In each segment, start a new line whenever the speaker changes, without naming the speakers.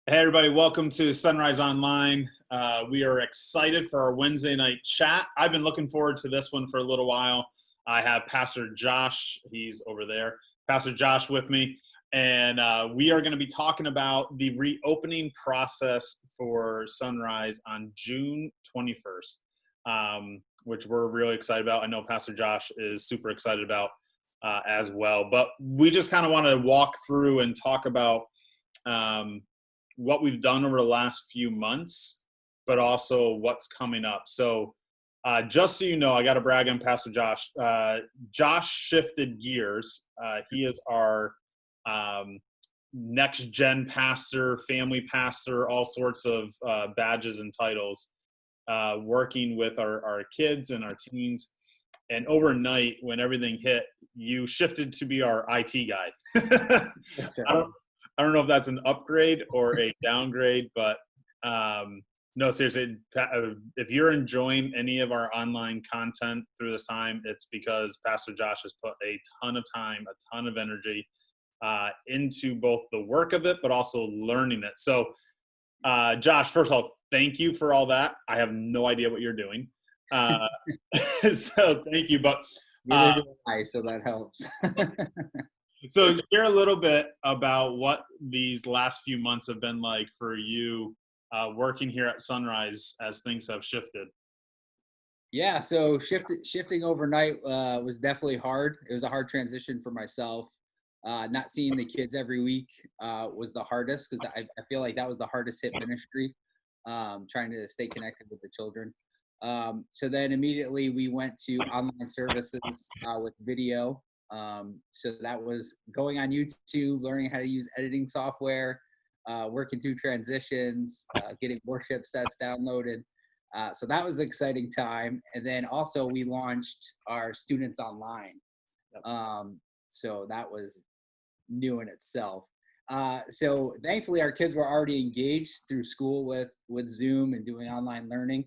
Hey everybody, welcome to Sunrise Online. We are excited for our Wednesday night chat. I've been looking forward to this one for a little while. I have Pastor Josh, he's over there, Pastor Josh with me, and we are going to be talking about the reopening process for Sunrise on June 21st, which we're really excited about. I know Pastor Josh is super excited about as well, but we just kind of want to walk through and talk about what we've done over the last few months, but also what's coming up. So just so you know, I got to brag on Pastor Josh. Josh shifted gears. He is our next gen pastor, family pastor, all sorts of badges and titles, working with our kids and our teens. And overnight, when everything hit, you shifted to be our IT guy.
That's
I don't know if that's an upgrade or a downgrade, but no, seriously, if you're enjoying any of our online content through this time, it's because Pastor Josh has put a ton of time, a ton of energy into both the work of it, but also learning it. So, Josh, first of all, thank you for all that. I have no idea what you're doing. So thank you. But
neither do I, so that helps.
so share a little bit about what these last few months have been like for you working here at Sunrise as things have shifted.
Yeah, so shifting overnight was definitely hard. It was a hard transition for myself. Not seeing the kids every week was the hardest because I feel like that was the hardest hit ministry, trying to stay connected with the children. So then immediately we went to online services with video. So that was going on YouTube, learning how to use editing software, working through transitions, getting worship sets downloaded. So that was an exciting time. And then also we launched our students online. So that was new in itself. So thankfully our kids were already engaged through school with Zoom and doing online learning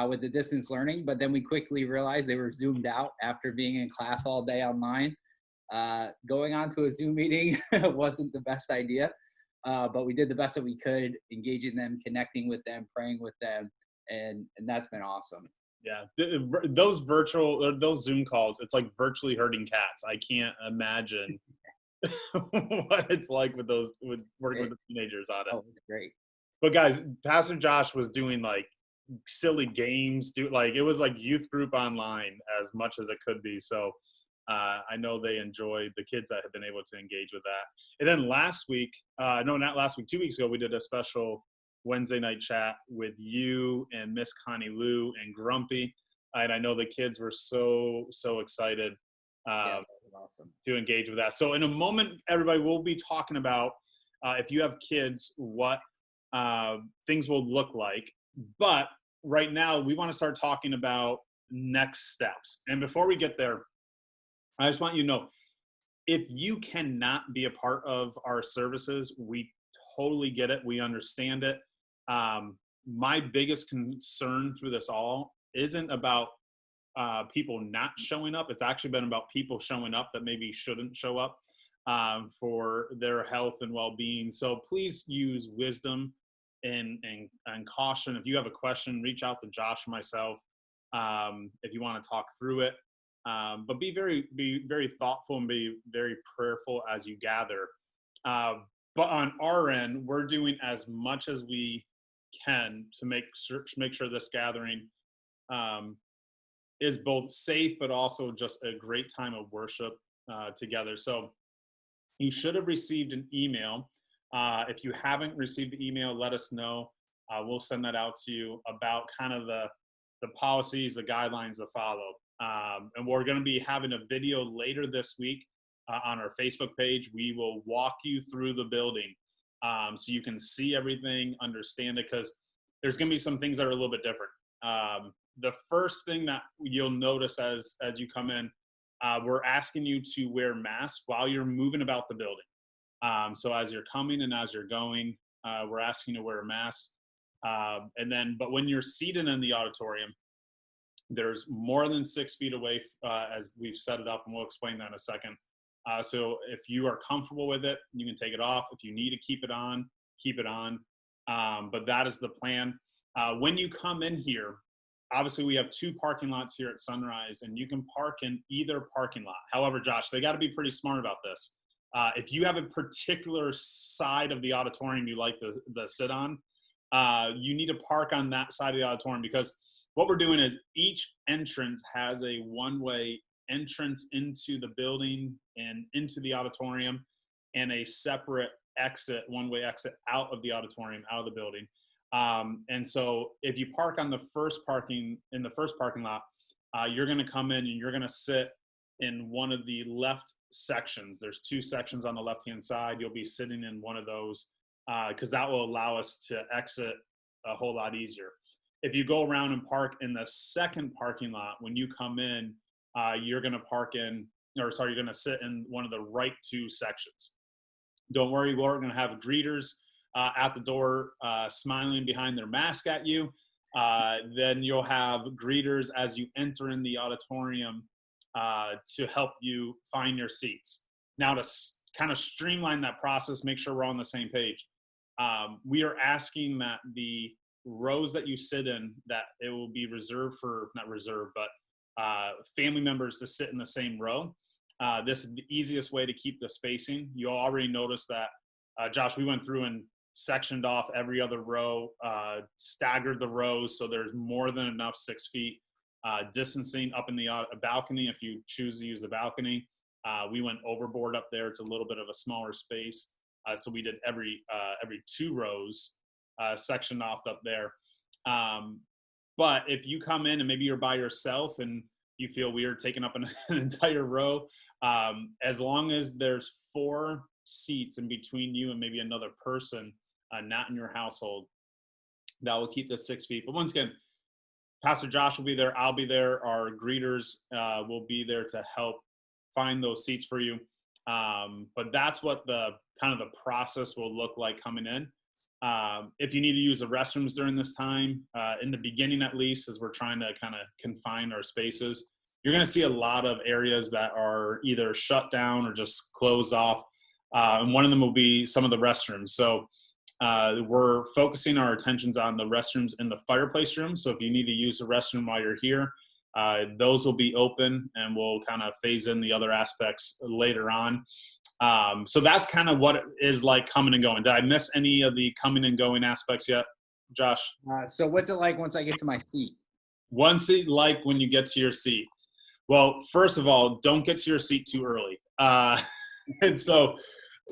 with the distance learning, but then we quickly realized they were zoomed out after being in class all day online. Going on to a Zoom meeting wasn't the best idea, but we did the best that we could, engaging them, connecting with them, praying with them, and that's been awesome.
Yeah, those Zoom calls, it's like virtually herding cats. I can't imagine what it's like with working with the teenagers on it.
Oh, it's great.
But guys, Pastor Josh was doing like silly games, like it was like youth group online as much as it could be. So I know they enjoyed the kids that have been able to engage with that. And then last week, no, not last week, 2 weeks ago, we did a special Wednesday night chat with you and Miss Connie Lou and Grumpy. And I know the kids were so excited
Yeah, that was awesome.
to engage with that. So in a moment, everybody will be talking about if you have kids, what things will look like. But right now, we want to start talking about next steps. And before we get there, I just want you to know, if you cannot be a part of our services, we totally get it. We understand it. My biggest concern through this all isn't about people not showing up. It's actually been about people showing up that maybe shouldn't show up for their health and well-being. So please use wisdom and caution. If you have a question, reach out to Josh or myself if you want to talk through it. But be very thoughtful and be very prayerful as you gather. But on our end, we're doing as much as we can to make sure this gathering is both safe, but also just a great time of worship together. So you should have received an email. If you haven't received the email, let us know. We'll send that out to you about kind of the policies, the guidelines to follow. And we're going to be having a video later this week on our Facebook page. We will walk you through the building so you can see everything, understand it, because there's going to be some things that are a little bit different. The first thing that you'll notice as you come in, we're asking you to wear masks while you're moving about the building. So as you're coming and as you're going, we're asking you to wear a mask. But when you're seated in the auditorium, there's more than 6 feet away as we've set it up, and we'll explain that in a second. So if you are comfortable with it, you can take it off. If you need to keep it on, keep it on. But that is the plan. When you come in here, obviously we have 2 parking lots here at Sonrise, and you can park in either parking lot. However, Josh, they got to be pretty smart about this. If you have a particular side of the auditorium you like the sit on, you need to park on that side of the auditorium, because what we're doing is each entrance has a one-way entrance into the building and into the auditorium, and a separate exit, one-way exit out of the auditorium, out of the building. And so if you park on the first parking lot, you're going to come in and you're going to sit in one of the left sections. There's 2 sections on the left-hand side. You'll be sitting in one of those, because that will allow us to exit a whole lot easier. If you go around and park in the second parking lot, when you come in, you're going to sit in one of the right 2 sections. Don't worry, we're going to have greeters at the door smiling behind their mask at you. Then you'll have greeters as you enter in the auditorium to help you find your seats. Now, to kind of streamline that process, make sure we're on the same page, we are asking that the rows that you sit in, that it will be reserved for, not reserved, but family members to sit in the same row. This is the easiest way to keep the spacing. You'll already notice that, Josh, we went through and sectioned off every other row, staggered the rows so there's more than enough 6 feet distancing up in the balcony if you choose to use the balcony. We went overboard up there. It's a little bit of a smaller space, so we did every 2 rows sectioned off up there. But if you come in and maybe you're by yourself and you feel weird taking up an entire row, as long as there's 4 seats in between you and maybe another person not in your household, that will keep the 6 feet. But once again, Pastor Josh will be there. I'll be there. Our greeters will be there to help find those seats for you. But that's what the kind of the process will look like coming in. If you need to use the restrooms during this time, in the beginning at least, as we're trying to kind of confine our spaces, you're going to see a lot of areas that are either shut down or just closed off. And one of them will be some of the restrooms. So we're focusing our attentions on the restrooms in the fireplace room. So if you need to use the restroom while you're here, those will be open, and we'll kind of phase in the other aspects later on. So that's kind of what it is like coming and going. Did I miss any of the coming and going aspects yet, Josh?
So what's it like once I get to my seat?
What's it like when you get to your seat? Well, first of all, don't get to your seat too early. And so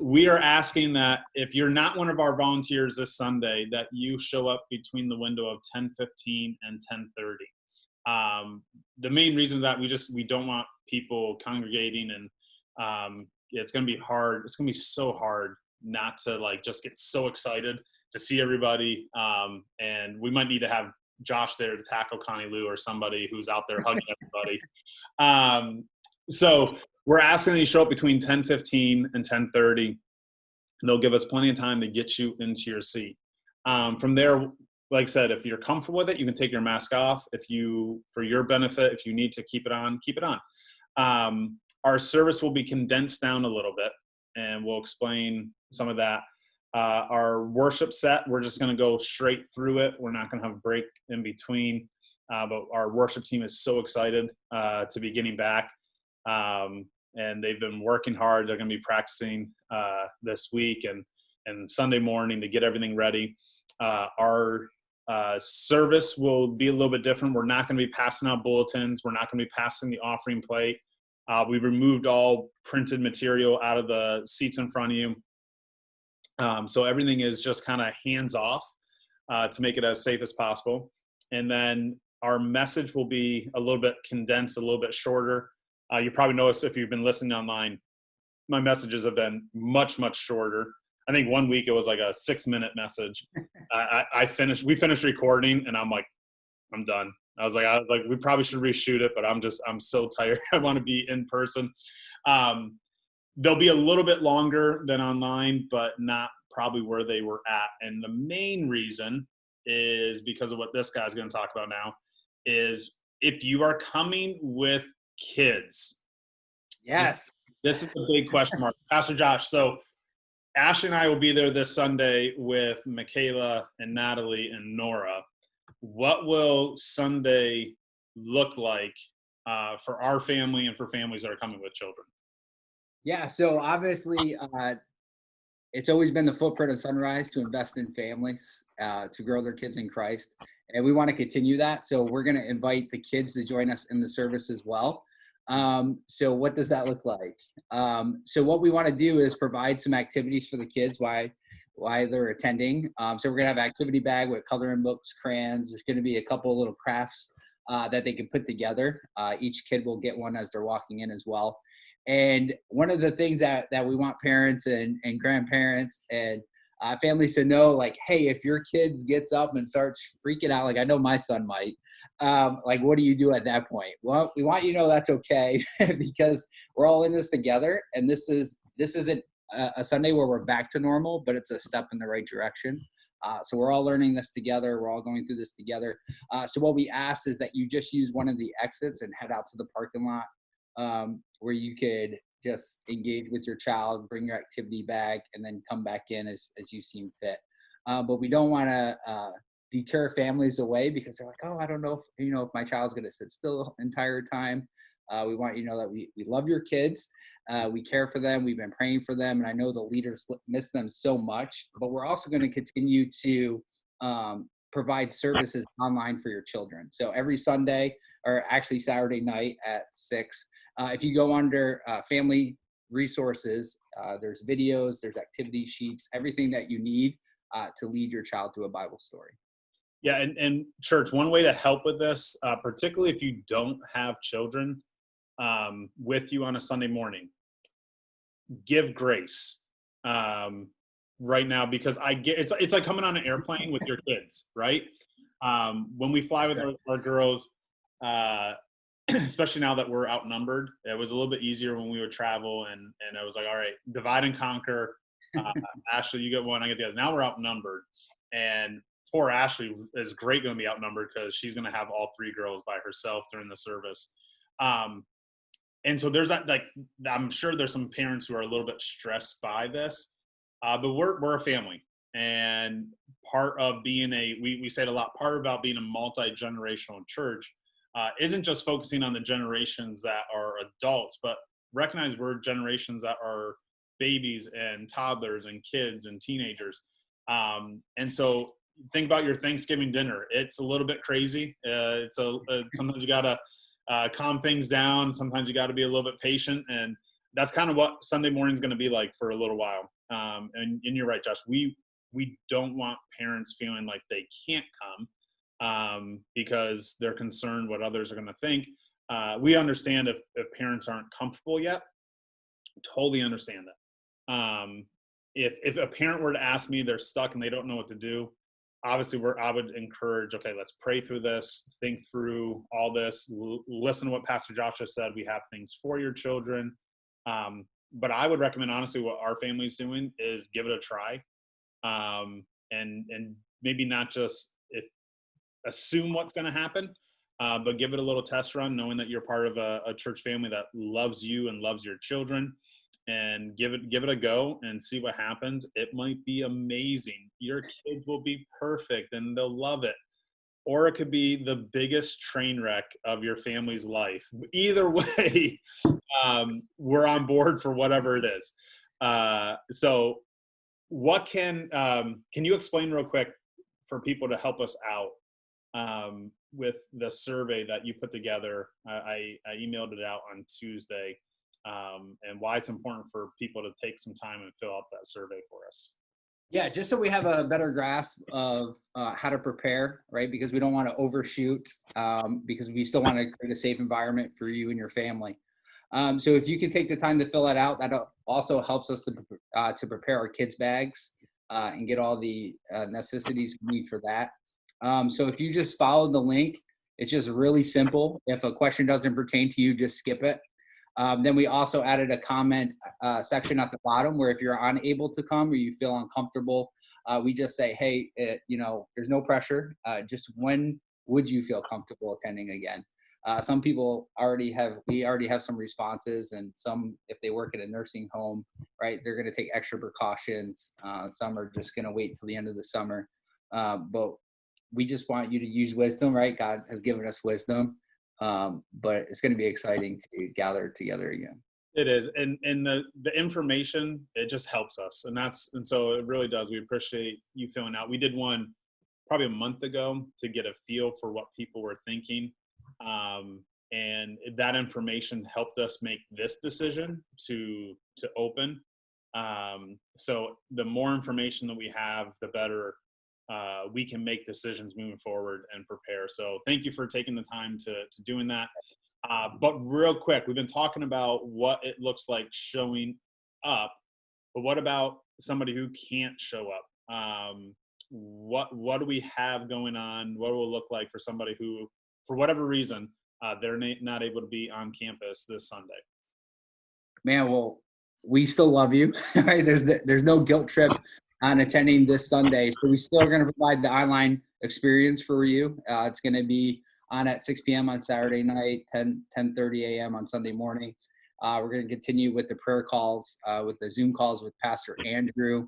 we are asking that if you're not one of our volunteers this Sunday, that you show up between the window of 10:15 and 10:30. The main reason that we don't want people congregating, and it's going to be hard. It's going to be so hard not to just get so excited to see everybody. And we might need to have Josh there to tackle Connie Lou or somebody who's out there hugging everybody. So we're asking that you show up between 10:15 and 10:30. They'll give us plenty of time to get you into your seat. From there, like I said, if you're comfortable with it, you can take your mask off. For your benefit, if you need to keep it on, keep it on. Our service will be condensed down a little bit, and we'll explain some of that. Our worship set, we're just going to go straight through it. We're not going to have a break in between. But our worship team is so excited to be getting back. And they've been working hard. They're going to be practicing this week and Sunday morning to get everything ready. Our service will be a little bit different. We're not going to be passing out bulletins. We're not going to be passing the offering plate. We removed all printed material out of the seats in front of you. So everything is just kind of hands off to make it as safe as possible. And then our message will be a little bit condensed, a little bit shorter. You probably noticed if you've been listening online, my messages have been much, much shorter. I think one week it was like a 6-minute message. We finished recording and I'm like, I'm done. I was like, we probably should reshoot it, but I'm so tired. I want to be in person. They'll be a little bit longer than online, but not probably where they were at. And the main reason is because of what this guy's going to talk about now is if you are coming with kids.
Yes.
This is a big question mark. Pastor Josh, so Ashley and I will be there this Sunday with Michaela and Natalie and Nora. What will Sunday look like for our family and for families that are coming with children?
Yeah, so obviously, it's always been the footprint of Sonrise to invest in families, to grow their kids in Christ. And we want to continue that. So we're going to invite the kids to join us in the service as well. So what does that look like? So what we want to do is provide some activities for the kids while they're attending. So we're going to have an activity bag with coloring books, crayons. There's going to be a couple of little crafts that they can put together. Each kid will get one as they're walking in as well. And one of the things that we want parents and grandparents and families to know, like, hey, if your kids gets up and starts freaking out, like I know my son might, like, what do you do at that point? Well, we want you to know that's okay because we're all in this together. And this isn't a Sunday where we're back to normal, but it's a step in the right direction. So we're all learning this together. We're all going through this together. So what we ask is that you just use one of the exits and head out to the parking lot, where you could just engage with your child, bring your activity bag, and then come back in as you seem fit. But we don't want to deter families away because they're like, oh, I don't know if my child's going to sit still the entire time. We want you to know that we love your kids. We care for them. We've been praying for them. And I know the leaders miss them so much, but we're also going to continue to provide services online for your children. So every Sunday, or actually Saturday night at 6, if you go under family resources, there's videos, there's activity sheets, everything that you need to lead your child to a Bible story.
Yeah, and church, one way to help with this, particularly if you don't have children with you on a Sunday morning, give grace right now, because it's like coming on an airplane with your kids, right? When we fly with our girls, especially now that we're outnumbered, it was a little bit easier when we would travel, and I was like, all right, divide and conquer. Ashley, you get one, I get the other. Now we're outnumbered, and poor Ashley is going to be outnumbered because she's going to have all 3 girls by herself during the service. And so there's that, like, I'm sure there's some parents who are a little bit stressed by this, but we're a family, and part of being we say it a lot, part about being a multi-generational church isn't just focusing on the generations that are adults, but recognize we're generations that are babies and toddlers and kids and teenagers. And so think about your Thanksgiving dinner. It's a little bit crazy. Sometimes you gotta calm things down. Sometimes you gotta be a little bit patient, and that's kind of what Sunday morning is going to be like for a little while. And you're right, Josh. We don't want parents feeling like they can't come because they're concerned what others are going to think. We understand if parents aren't comfortable yet. Totally understand that. If a parent were to ask me, they're stuck and they don't know what to do, obviously I would encourage, okay, let's pray through this, think through all this, listen to what Pastor Josh just said. We have things for your children. But I would recommend, honestly, what our family's doing is give it a try. And maybe not just assume what's going to happen, but give it a little test run, knowing that you're part of a church family that loves you and loves your children, and give it a go and see what happens. It might be amazing. Your kids will be perfect and they'll love it. Or it could be the biggest train wreck of your family's life. Either way, we're on board for whatever it is. So what can you explain real quick for people to help us out with the survey that you put together? I emailed it out on Tuesday, and why it's important for people to take some time and fill out that survey for us.
Yeah, just so we have a better grasp of how to prepare, right? Because we don't want to overshoot, because we still want to create a safe environment for you and your family. So if you can take the time to fill that out, that also helps us to prepare our kids' bags and get all the necessities we need for that. So if you just follow the link, it's just really simple. If a question doesn't pertain to you, just skip it. Then we also added a comment section at the bottom where if you're unable to come or you feel uncomfortable, we just say, hey, there's no pressure. Just when would you feel comfortable attending again? Some people we already have some responses, and some, if they work at a nursing home, right, they're going to take extra precautions. Some are just going to wait till the end of the summer. But we just want you to use wisdom, right? God has given us wisdom. But it's going to be exciting to gather together again.
It is, and the information, it just helps us, and so it really does. We appreciate you filling out. We did one probably a month ago to get a feel for what people were thinking, and that information helped us make this decision to open. So the more information that we have, the better we can make decisions moving forward and prepare. So thank you for taking the time to doing that. But real quick, we've been talking about what it looks like showing up, but what about somebody who can't show up? What do we have going on? What will it look like for somebody who, for whatever reason, they're not able to be on campus this Sunday?
Man, well, we still love you, right? There's no guilt trip on attending this Sunday. So we still are going to provide the online experience for you. It's going to be on at 6 p.m. on Saturday night, 10:30 a.m. on Sunday morning. We're going to continue with the prayer calls, with the Zoom calls with Pastor Andrew.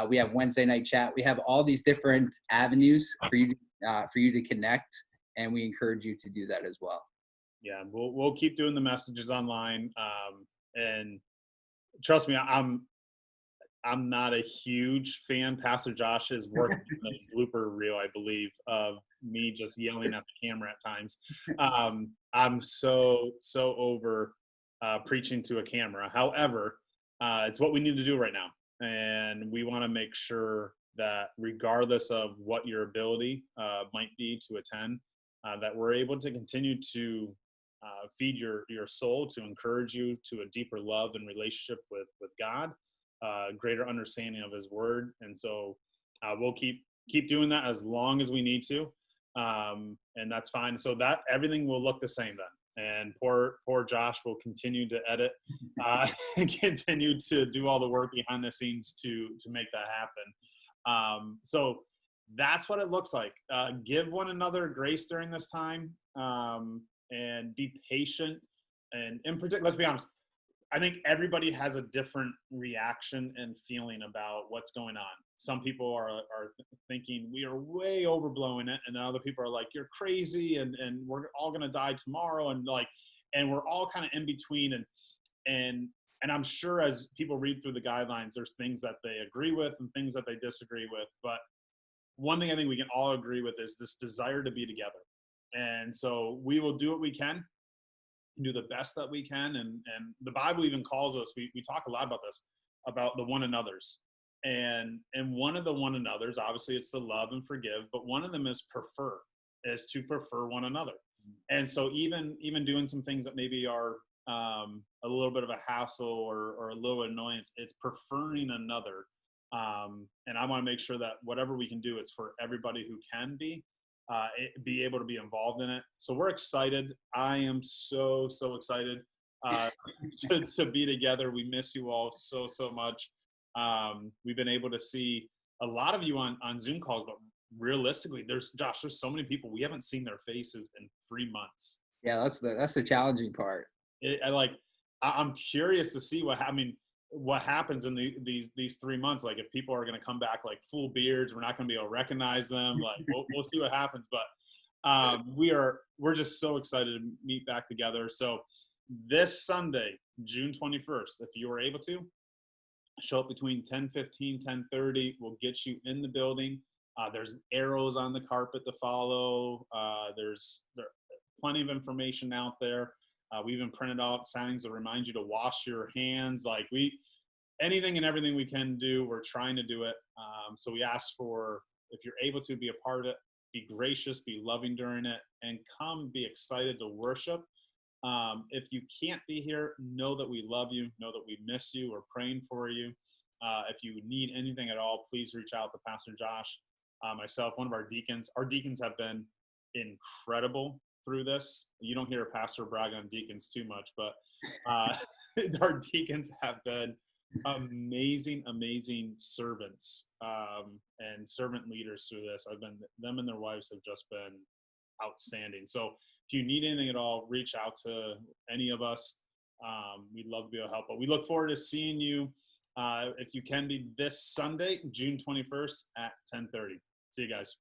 We have Wednesday night chat. We have all these different avenues for you to connect, and we encourage you to do that as well.
Yeah, we'll keep doing the messages online, and trust me, I'm not a huge fan. Pastor Josh is working on a blooper reel, I believe, of me just yelling at the camera at times. I'm so over preaching to a camera. However, it's what we need to do right now, and we want to make sure that regardless of what your ability might be to attend, that we're able to continue to feed your soul, to encourage you to a deeper love and relationship with God, greater understanding of His Word, and so we'll keep doing that as long as we need to, and that's fine. So that everything will look the same then, and poor Josh will continue to edit, and continue to do all the work behind the scenes to make that happen. So that's what it looks like. Give one another grace during this time, and be patient. And in particular, let's be honest, I think everybody has a different reaction and feeling about what's going on. Some people are thinking we are way overblowing it, and then other people are like, you're crazy, and we're all gonna die tomorrow, and we're all kind of in between, and I'm sure as people read through the guidelines, there's things that they agree with and things that they disagree with. But one thing I think we can all agree with is this desire to be together. And so we will do what we can, do the best that we can. And the Bible even calls us, we talk a lot about this, about the one another's. And one of the one another's, obviously it's the love and forgive, but one of them is to prefer one another. And so even doing some things that maybe are a little bit of a hassle or a little annoyance, it's preferring another. And I want to make sure that whatever we can do, it's for everybody who can be able to be involved in it. So we're excited. I am so excited to be together. We miss you all so much. We've been able to see a lot of you on Zoom calls, but realistically, there's so many people we haven't seen their faces in 3 months.
Yeah, that's the challenging part.
I'm curious to see what happens in these 3 months. Like if people are going to come back like full beards, we're not going to be able to recognize them. Like we'll see what happens. But we're just so excited to meet back together. So this Sunday, June 21st, if you are able to show up between 10:15, 10:30, we'll get you in the building. There's arrows on the carpet to follow. There's plenty of information out there. We even printed out signs that remind you to wash your hands. Like anything and everything we can do, we're trying to do it. So we ask for, if you're able to be a part of it, be gracious, be loving during it, and come be excited to worship. If you can't be here, know that we love you, know that we miss you, we're praying for you. If you need anything at all, please reach out to Pastor Josh, myself, one of our deacons. Our deacons have been incredible through this. You don't hear a pastor brag on deacons too much, but our deacons have been amazing servants and servant leaders through this. Them and their wives have just been outstanding. So if you need anything at all, reach out to any of us. We'd love to be able to help. But we look forward to seeing you, if you can be, this Sunday, June 21st at 10:30. See you guys.